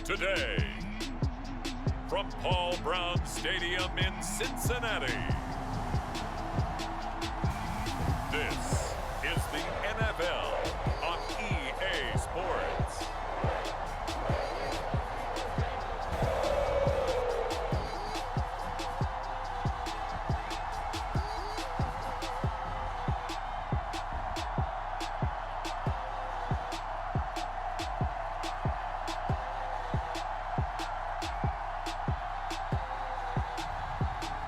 today. From Paul Brown Stadium in Cincinnati, this is the NFL on EA Sports.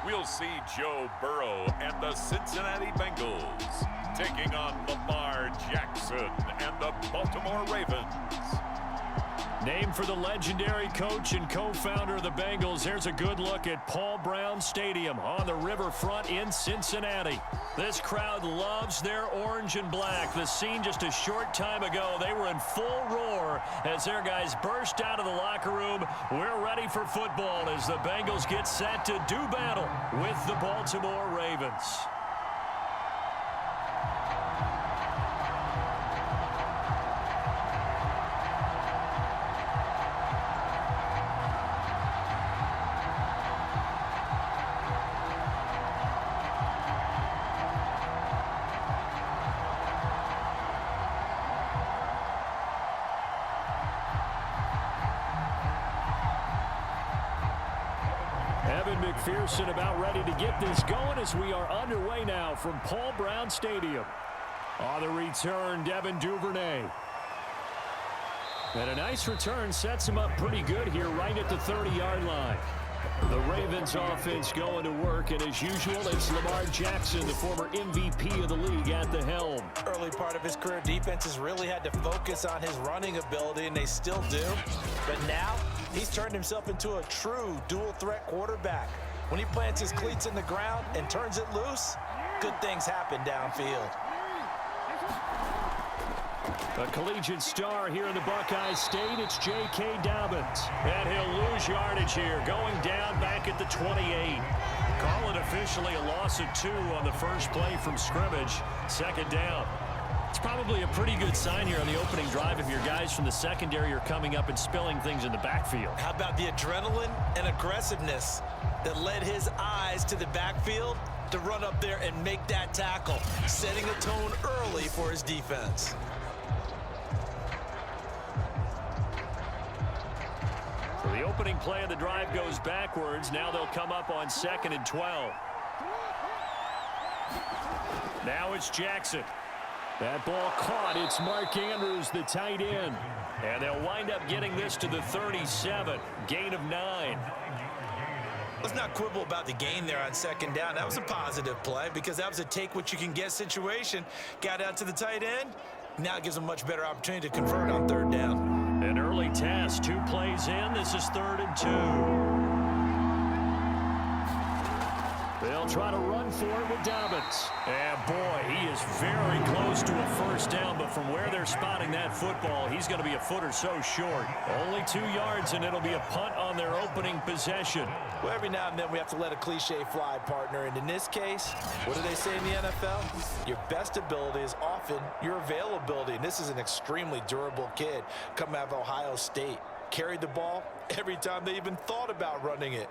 We'll see Joe Burrow and the Cincinnati Bengals taking on Lamar Jackson and the Baltimore Ravens. Named for the legendary coach and co-founder of the Bengals, here's a good look at Paul Brown Stadium on the riverfront in Cincinnati. This crowd loves their orange and black. The scene just a short time ago, they were in full roar as their guys burst out of the locker room. We're ready for football as the Bengals get set to do battle with the Baltimore Ravens. McPherson about ready to get this going as we are underway now from Paul Brown Stadium. On the return, Devin Duvernay. And a nice return sets him up pretty good here right at the 30-yard line. The Ravens offense going to work, and as usual, it's Lamar Jackson, the former MVP of the league, at the helm. Early part of his career, defenses really had to focus on his running ability, and they still do. But now, he's turned himself into a true dual-threat quarterback. When he plants his cleats in the ground and turns it loose, good things happen downfield. A collegiate star here in the Buckeye State, it's J.K. Dobbins. And he'll lose yardage here, going down back at the 28. Call it officially a loss of 2 on the first play from scrimmage. Second down. It's probably a pretty good sign here on the opening drive if your guys from the secondary are coming up and spilling things in the backfield. How about the adrenaline and aggressiveness that led his eyes to the backfield to run up there and make that tackle, setting a tone early for his defense. So the opening play of the drive goes backwards. Now they'll come up on 2nd and 12. Now it's Jackson. That ball caught. It's Mark Andrews, the tight end. And they'll wind up getting this to the 37. Gain of 9. Let's not quibble about the gain there on 2nd down. That was a positive play because that was a take-what-you-can-get situation. Got out to the tight end. Now it gives them a much better opportunity to convert on 3rd down. An early test. 2 plays in. This is 3rd and 2. They'll try to run for it with Dobbins. And boy, he is very close to a first down, but from where they're spotting that football, he's going to be a foot or so short. Only 2 yards, and it'll be a punt on their opening possession. Well, every now and then we have to let a cliche fly, partner. And in this case, what do they say in the NFL? Your best ability is often your availability. And this is an extremely durable kid coming out of Ohio State. Carried the ball every time they even thought about running it.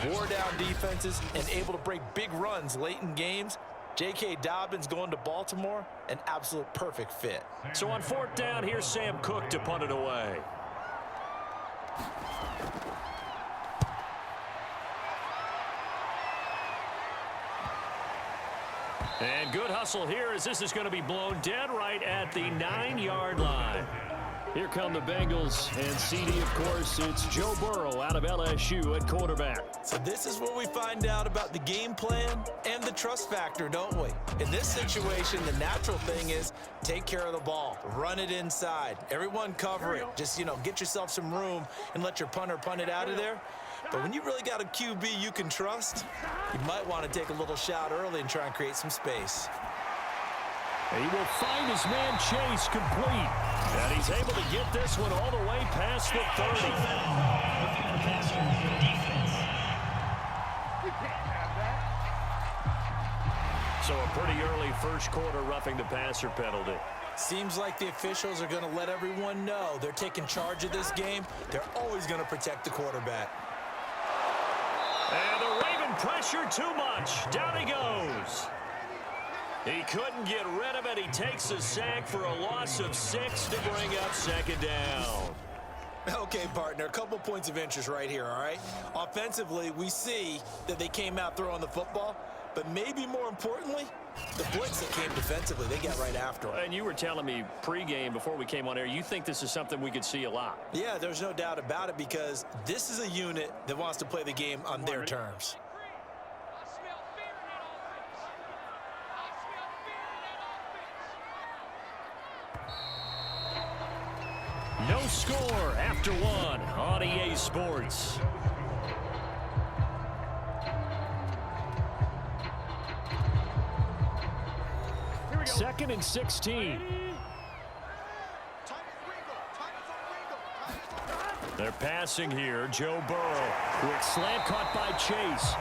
Wore down defenses and able to break big runs late in games. J.K. Dobbins going to Baltimore, an absolute perfect fit. So on 4th down, here's Sam Cook to punt it away. And good hustle here as this is going to be blown dead right at the 9-yard line. Here come the Bengals, and CD, of course, it's Joe Burrow out of LSU at quarterback. So this is where we find out about the game plan and the trust factor, don't we? In this situation, the natural thing is take care of the ball, run it inside, everyone cover it. Just, get yourself some room and let your punter punt it out of there. But when you really got a QB you can trust, you might want to take a little shot early and try and create some space. He will find his man Chase complete. And he's able to get this one all the way past the 30. So a pretty early first quarter roughing the passer penalty. Seems like the officials are going to let everyone know they're taking charge of this game. They're always going to protect the quarterback. And the Raven pressure too much. Down he goes. He couldn't get rid of it. He takes a sack for a loss of 6 to bring up second down. Okay, partner, a couple points of interest right here, all right? Offensively, we see that they came out throwing the football, but maybe more importantly, the blitz that came defensively, they got right after him. And you were telling me pregame before we came on air, you think this is something we could see a lot. Yeah, there's no doubt about it because this is a unit that wants to play the game on their terms. No score after 1 on EA Sports. Second and 16. They're passing here. Joe Burrow. Quick slant caught by Chase.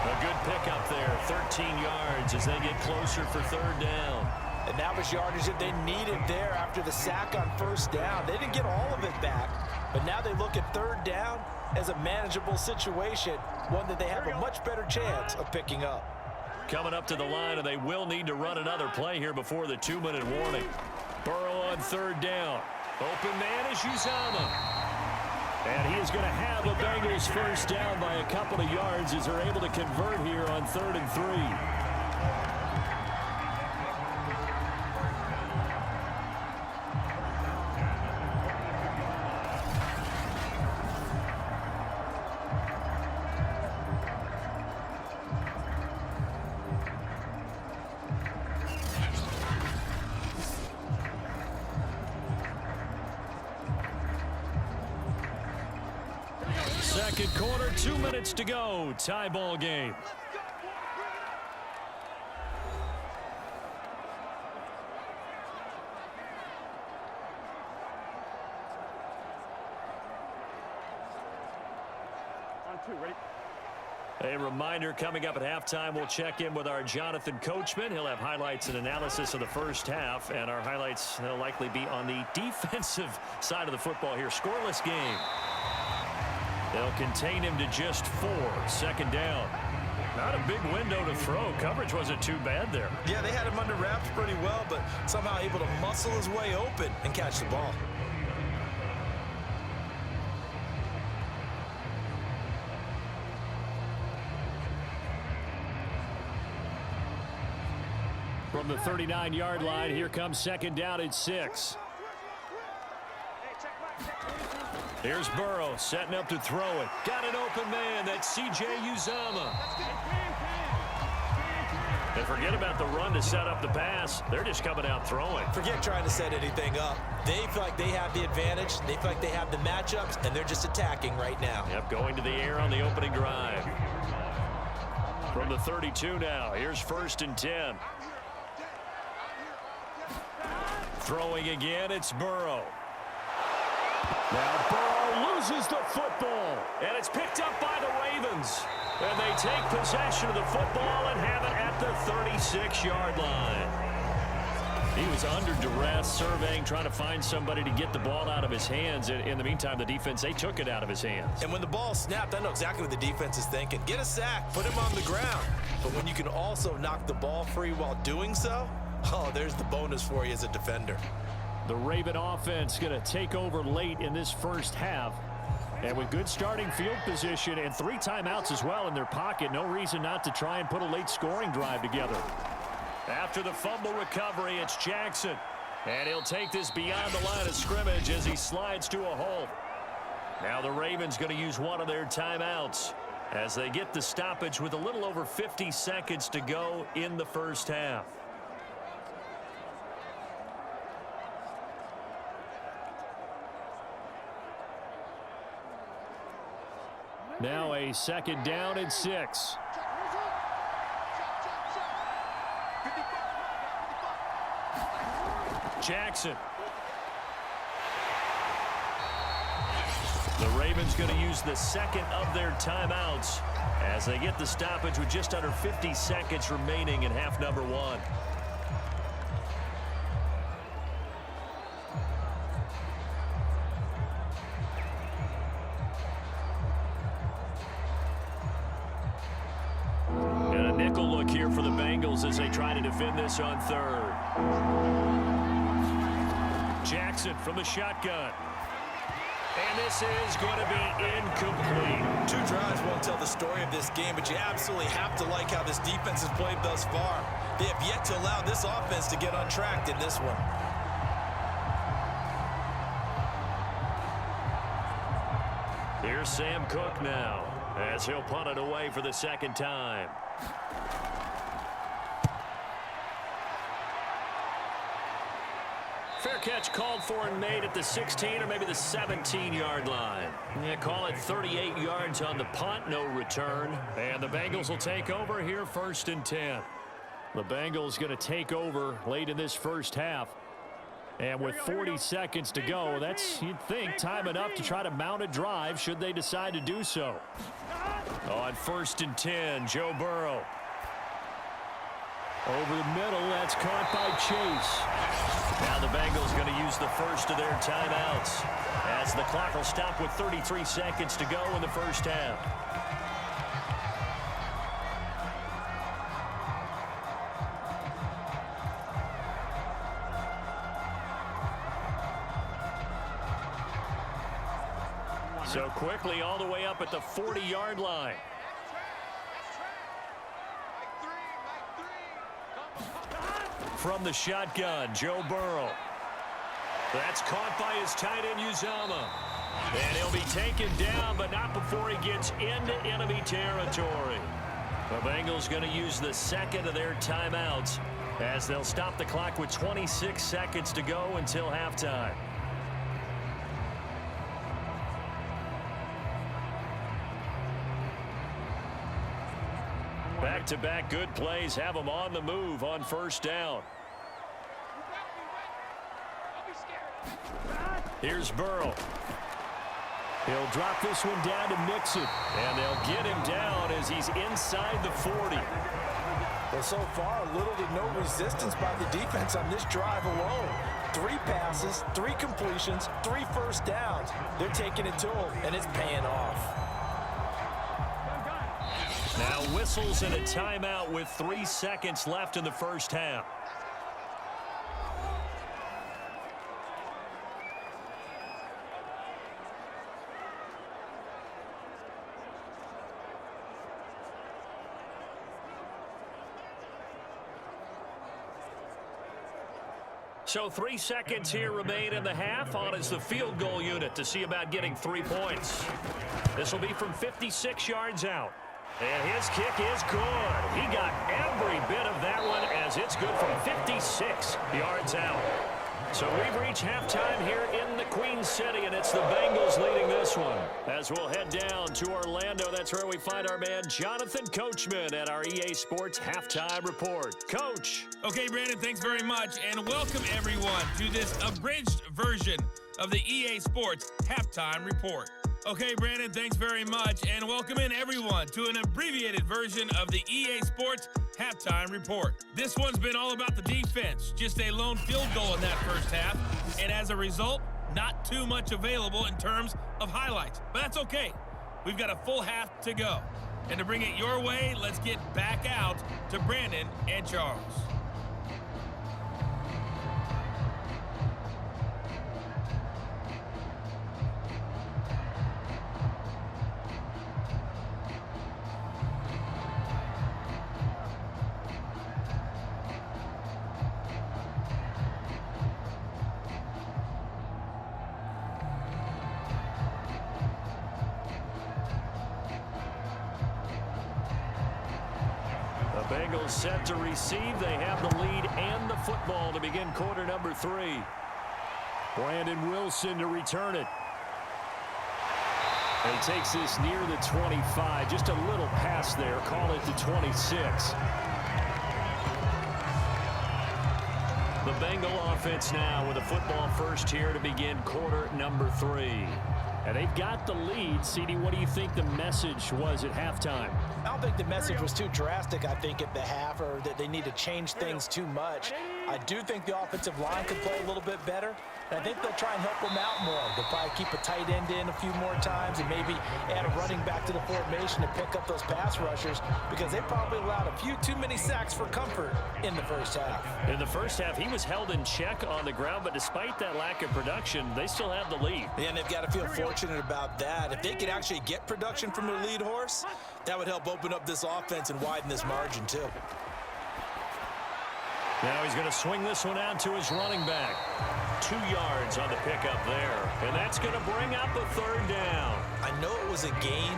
A good pickup there. 13 yards as they get closer for third down. And that was yardage that they needed there after the sack on first down. They didn't get all of it back, but now they look at third down as a manageable situation, one that they have a much better chance of picking up. Coming up to the line, and they will need to run another play here before the 2-minute warning. Burrow on third down. Open man is Uzomah. And he is going to have the Bengals first down by a couple of yards as they're able to convert here on 3rd and 3. Second quarter, 2 minutes to go. Tie ball game. A reminder coming up at halftime, we'll check in with our Jonathan Coachman. He'll have highlights and analysis of the first half, and our highlights will likely be on the defensive side of the football here. Scoreless game. They'll contain him to just 4. Second down. Not a big window to throw. Coverage wasn't too bad there. Yeah, they had him under wraps pretty well, but somehow able to muscle his way open and catch the ball. From the 39-yard line, here comes second down at 6. Here's Burrow setting up to throw it. Got an open man. That's C.J. Uzomah. And forget about the run to set up the pass. They're just coming out throwing. Forget trying to set anything up. They feel like they have the advantage. They feel like they have the matchups, and they're just attacking right now. Yep, going to the air on the opening drive. From the 32 now, here's 1st and 10. Throwing again, it's Burrow. Now Burrow loses the football, and it's picked up by the Ravens. And they take possession of the football and have it at the 36-yard line. He was under duress, surveying, trying to find somebody to get the ball out of his hands. In the meantime, the defense, they took it out of his hands. And when the ball snapped, I know exactly what the defense is thinking. Get a sack, put him on the ground. But when you can also knock the ball free while doing so, oh, there's the bonus for you as a defender. The Raven offense going to take over late in this first half. And with good starting field position and 3 timeouts as well in their pocket, no reason not to try and put a late scoring drive together. After the fumble recovery, it's Jackson. And he'll take this beyond the line of scrimmage as he slides to a hole. Now the Ravens going to use one of their timeouts as they get the stoppage with a little over 50 seconds to go in the first half. Now a second down and 6. Jackson. The Ravens going to use the second of their timeouts as they get the stoppage with just under 50 seconds remaining in half number 1. here for the Bengals as they try to defend this on third. Jackson from the shotgun. And this is going to be incomplete. 2 drives won't tell the story of this game, but you absolutely have to like how this defense has played thus far. They have yet to allow this offense to get on track in this one. Here's Sam Cook now as he'll punt it away for the second time. Fair catch called for and made at the 16 or maybe the 17-yard line. Yeah, call it 38 yards on the punt, no return. And the Bengals will take over here 1st and 10. The Bengals going to take over late in this first half. And with 40 seconds to go, that's, you'd think, time enough to try to mount a drive should they decide to do so. On 1st and 10, Joe Burrow. Over the middle, that's caught by Chase. Now the Bengals going to use the first of their timeouts as the clock will stop with 33 seconds to go in the first half. So quickly all the way up at the 40-yard line. From the shotgun, Joe Burrow. That's caught by his tight end, Uzama. And he'll be taken down, but not before he gets into enemy territory. The Bengals going to use the second of their timeouts as they'll stop the clock with 26 seconds to go until halftime. Back-to-back good plays have them on the move on 1st down. Here's Burrow. He'll drop this one down to Mixon, and they'll get him down as he's inside the 40. Well, so far, little to no resistance by the defense on this drive alone. 3 passes, 3 completions, 3 first downs. They're taking it to him, and it's paying off. Now whistles and a timeout with 3 seconds left in the first half. So 3 seconds here remain in the half. On is the field goal unit to see about getting 3 points. This will be from 56 yards out. And his kick is good. He got every bit of that one as it's good from 56 yards out. So we've reached halftime here in the Queen City, and it's the Bengals leading this one. As we'll head down to Orlando, that's where we find our man Jonathan Coachman at our EA Sports Halftime Report. Coach. Okay, Brandon, thanks very much, and welcome everyone to this abridged version of the EA Sports Halftime Report. Okay, Brandon, thanks very much, and welcome in everyone to an abbreviated version of the EA Sports Halftime Report. This one's been all about the defense, just a lone field goal in that first half, and as a result, not too much available in terms of highlights. But that's okay. We've got a full half to go. And to bring it your way, let's get back out to Brandon and Charles. Bengals set to receive. They have the lead and the football to begin quarter number 3. Brandon Wilson to return it. And he takes this near the 25. Just a little pass there. Call it the 26. The Bengal offense now with a football first here to begin quarter number 3. And they've got the lead. CD, what do you think the message was at halftime? I don't think the message was too drastic, I think, at the half, or that they need to change things too much. I do think the offensive line could play a little bit better, and I think they'll try and help them out more. They'll probably keep a tight end in a few more times and maybe add a running back to the formation to pick up those pass rushers, because they probably allowed a few too many sacks for comfort in the first half. In the first half, he was held in check on the ground, but despite that lack of production, they still have the lead. Yeah, and they've got to feel fortunate about that. If they could actually get production from their lead horse, that would help open up this offense and widen this margin too. Now he's going to swing this one out to his running back. 2 yards on the pickup there. And that's going to bring up a third down. I know it was a gain,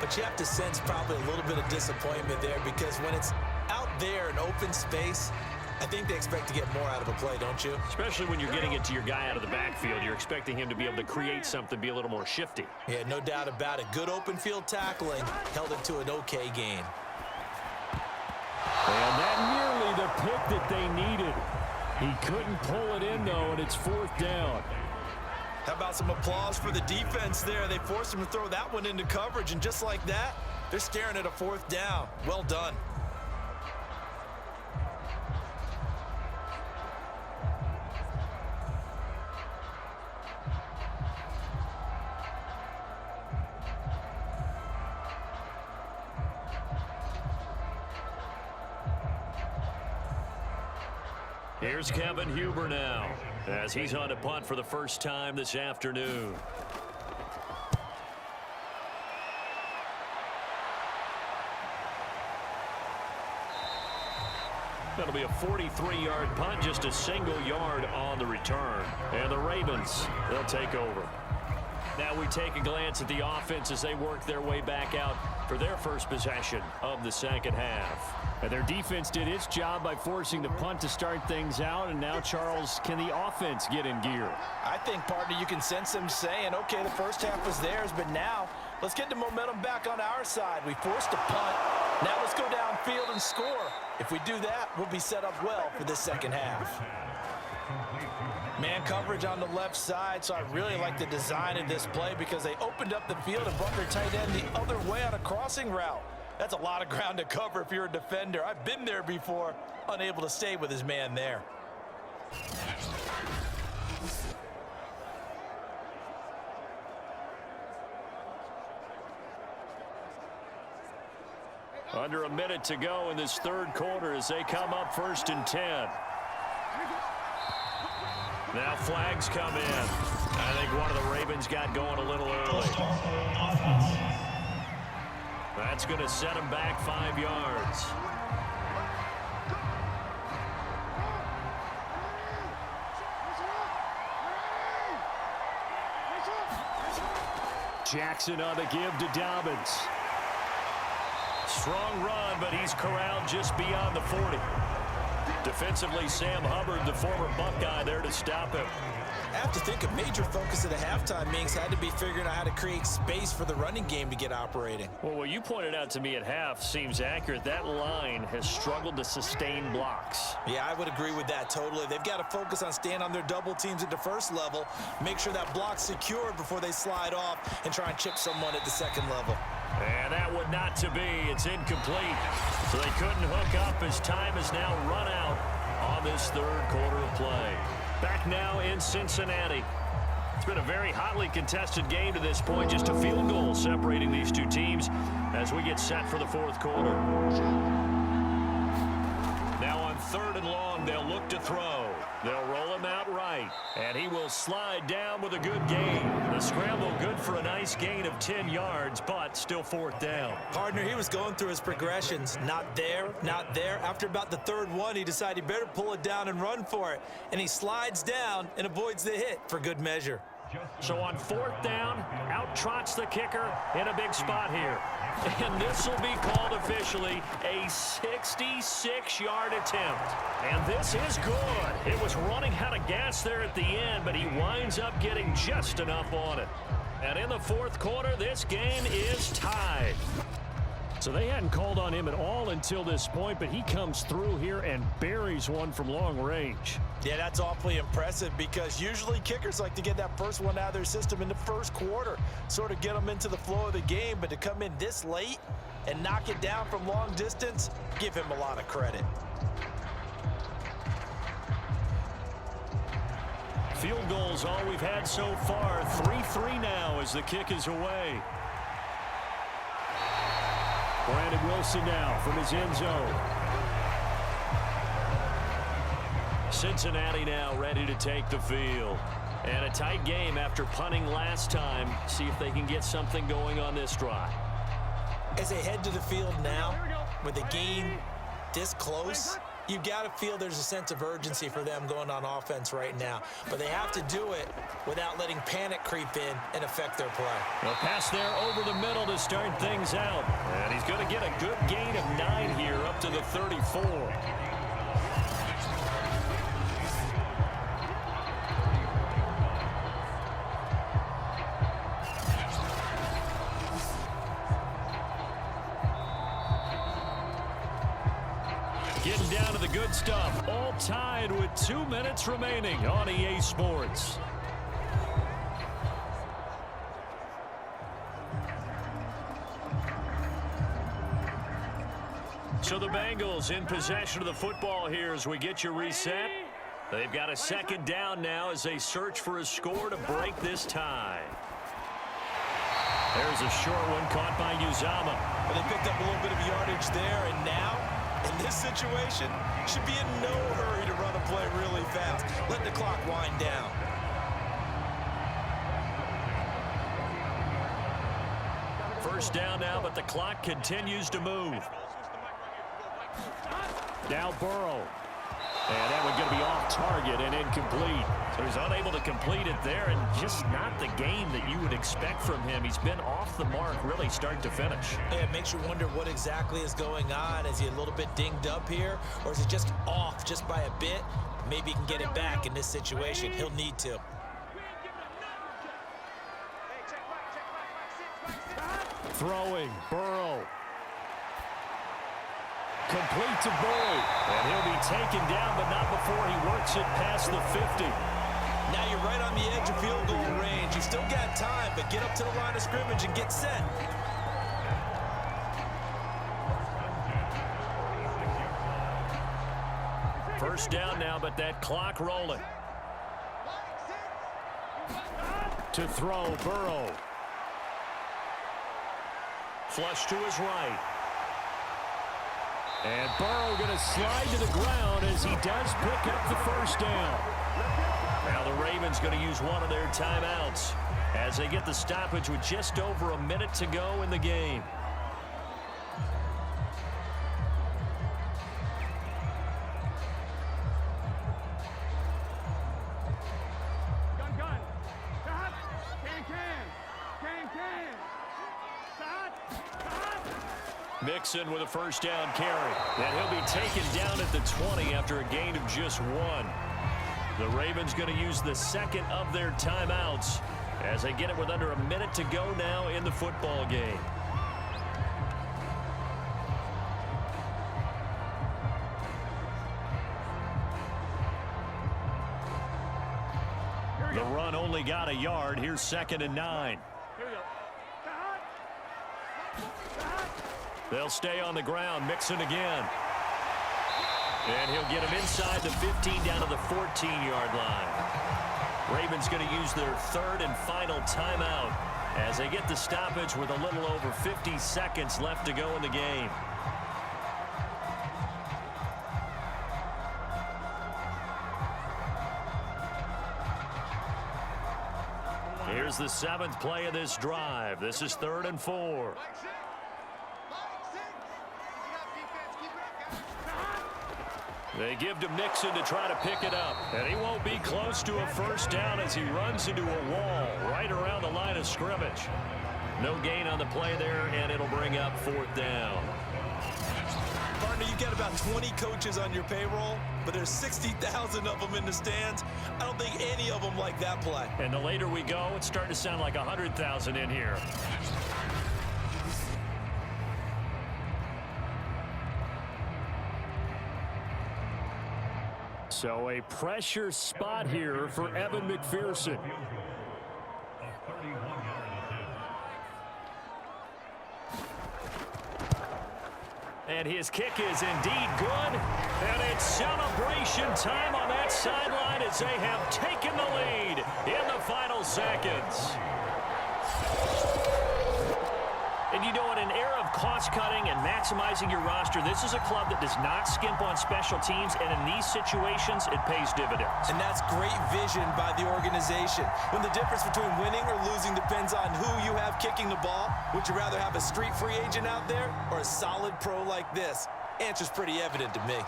but you have to sense probably a little bit of disappointment there, because when it's out there in open space, I think they expect to get more out of a play, don't you? Especially when you're getting it to your guy out of the backfield. You're expecting him to be able to create something, be a little more shifty. Yeah, no doubt about it. Good open field tackling held it to an okay gain. And that nearly the pick that they needed. He couldn't pull it in, though, and it's 4th down. How about some applause for the defense there? They forced him to throw that one into coverage, and just like that, they're staring at a 4th down. Well done. Here's Kevin Huber now, as he's on to punt for the first time this afternoon. That'll be a 43-yard punt, just a single yard on the return. And the Ravens, they'll take over. Now we take a glance at the offense as they work their way back out for their first possession of the second half. And their defense did its job by forcing the punt to start things out. And now, Charles, can the offense get in gear? I think, partner, you can sense them saying, okay, the first half was theirs, but now let's get the momentum back on our side. We forced a punt. Now let's go downfield and score. If we do that, we'll be set up well for this second half. Man coverage on the left side, so I really like the design of this play, because they opened up the field and brought their tight end the other way on a crossing route. That's a lot of ground to cover if you're a defender. I've been there before, unable to stay with his man there. Under a minute to go in this third quarter as they come up 1st and 10. Now flags come in. I think one of the Ravens got going a little early. That's going to set him back 5 yards. Jackson on the give to Dobbins. Strong run, but he's corralled just beyond the 40. Defensively, Sam Hubbard, the former Buckeye, there to stop him. I have to think a major focus of the halftime meetings had to be figuring out how to create space for the running game to get operating. Well, what you pointed out to me at half seems accurate. That line has struggled to sustain blocks. Yeah, I would agree with that totally. They've got to focus on staying on their double teams at the first level, make sure that block's secured before they slide off and try and chip someone at the second level. And that would not to be. It's incomplete. So they couldn't hook up as time is now run out on this third quarter of play. Back now in Cincinnati. It's been a very hotly contested game to this point. Just a field goal separating these two teams as we get set for the fourth quarter. Now on 3rd and long, they'll look to throw. They'll roll him out right, and he will slide down with a good gain. The scramble good for a nice gain of 10 yards, but still 4th down. Partner, he was going through his progressions. Not there, not there. After about the 3rd one, he decided he better pull it down and run for it. And he slides down and avoids the hit for good measure. So on 4th down, out trots the kicker in a big spot here. And this will be called officially a 66-yard attempt. And this is good. It was running out of gas there at the end, but he winds up getting just enough on it. And in the fourth quarter, this game is tied. So they hadn't called on him at all until this point, but he comes through here and buries one from long range. Yeah, that's awfully impressive because usually kickers like to get that first one out of their system in the first quarter, sort of get them into the flow of the game, but to come in this late and knock it down from long distance, give him a lot of credit. Field goal's all we've had so far. 3-3 now as the kick is away. Brandon Wilson now from his end zone. Cincinnati now ready to take the field. And a tight game after punting last time. See if they can get something going on this drive. As they head to the field now, with the game this close, you've got to feel there's a sense of urgency for them going on offense right now. But they have to do it without letting panic creep in and affect their play. A pass there over the middle to start things out. And he's going to get a good gain of 9 here up to the 34. Getting down to the good stuff. All tied with 2 minutes remaining on EA Sports. So the Bengals in possession of the football here as we get you reset. They've got a second down now as they search for a score to break this tie. There's a short one caught by Uzama. But they picked up a little bit of yardage there, and now, in this situation, should be in no hurry to run a play really fast. Let the clock wind down. First down now, but the clock continues to move. Now Burrow. And that one's going to be off target and incomplete. So he's unable to complete it there, and just not the game that you would expect from him. He's been off the mark really start to finish. Yeah, it makes you wonder what exactly is going on. Is he a little bit dinged up here, or is he just off just by a bit? Maybe he can get it back in this situation. He'll need to. Throwing, Burrow. Complete to Boyd. And he'll be taken down, but not before he works it past the 50. Now you're right on the edge of field goal range. You still got time, but get up to the line of scrimmage and get set. First down now, but that clock rolling. To throw, Burrow. Flush to his right. And Burrow going to slide to the ground as he does pick up the first down. Now the Ravens going to use one of their timeouts as they get the stoppage with just over a minute to go in the game. Mixon with a first down carry. And he'll be taken down at the 20 after a gain of just 1. The Ravens going to use the second of their timeouts as they get it with under a minute to go now in the football game. The run only got a yard. Here's 2nd and 9. They'll stay on the ground. Mixon again. And he'll get him inside the 15 down to the 14-yard line. Ravens going to use their third and final timeout as they get the stoppage with a little over 50 seconds left to go in the game. Here's the 7th play of this drive. This is 3rd and 4. They give to Mixon to try to pick it up. And he won't be close to a first down as he runs into a wall right around the line of scrimmage. No gain on the play there, and it'll bring up 4th down. Partner, you've got about 20 coaches on your payroll, but there's 60,000 of them in the stands. I don't think any of them like that play. And the later we go, it's starting to sound like 100,000 in here. So a pressure spot here for Evan McPherson. And his kick is indeed good. And it's celebration time on that sideline as as they have taken the lead in the final seconds. And you know, in an era of cost-cutting and maximizing your roster, this is a club that does not skimp on special teams, and in these situations, it pays dividends. And that's great vision by the organization. When the difference between winning or losing depends on who you have kicking the ball, would you rather have a street free agent out there or a solid pro like this? Answer's pretty evident to me.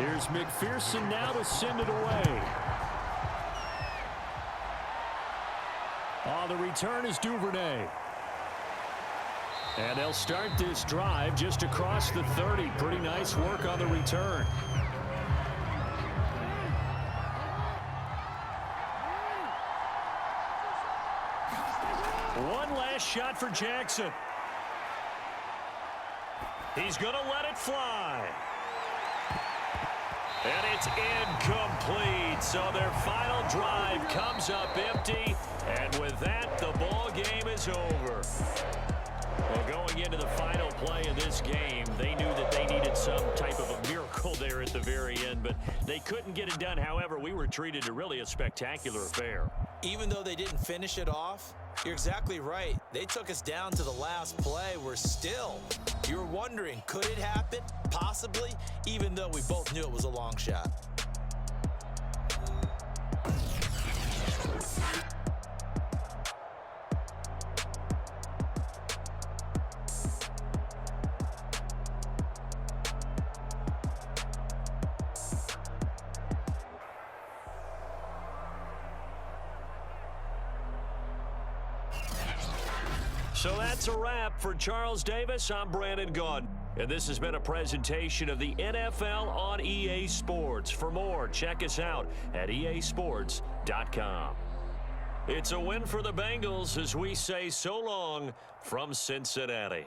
Here's McPherson now to send it away. On the return is Duvernay. And they'll start this drive just across the 30. Pretty nice work on the return. One last shot for Jackson. He's going to let it fly. And it's incomplete. So their final drive comes up empty. And with that, the ball game is over. Well, going into the final play of this game, they knew that they needed some type of a miracle there at the very end, but they couldn't get it done. However, we were treated to really a spectacular affair. Even though they didn't finish it off, you're exactly right. They took us down to the last play. You were wondering, could it happen? Possibly, even though we both knew it was a long shot. So that's a wrap for Charles Davis. I'm Brandon Gaudin. And this has been a presentation of the NFL on EA Sports. For more, check us out at easports.com. It's a win for the Bengals as we say so long from Cincinnati.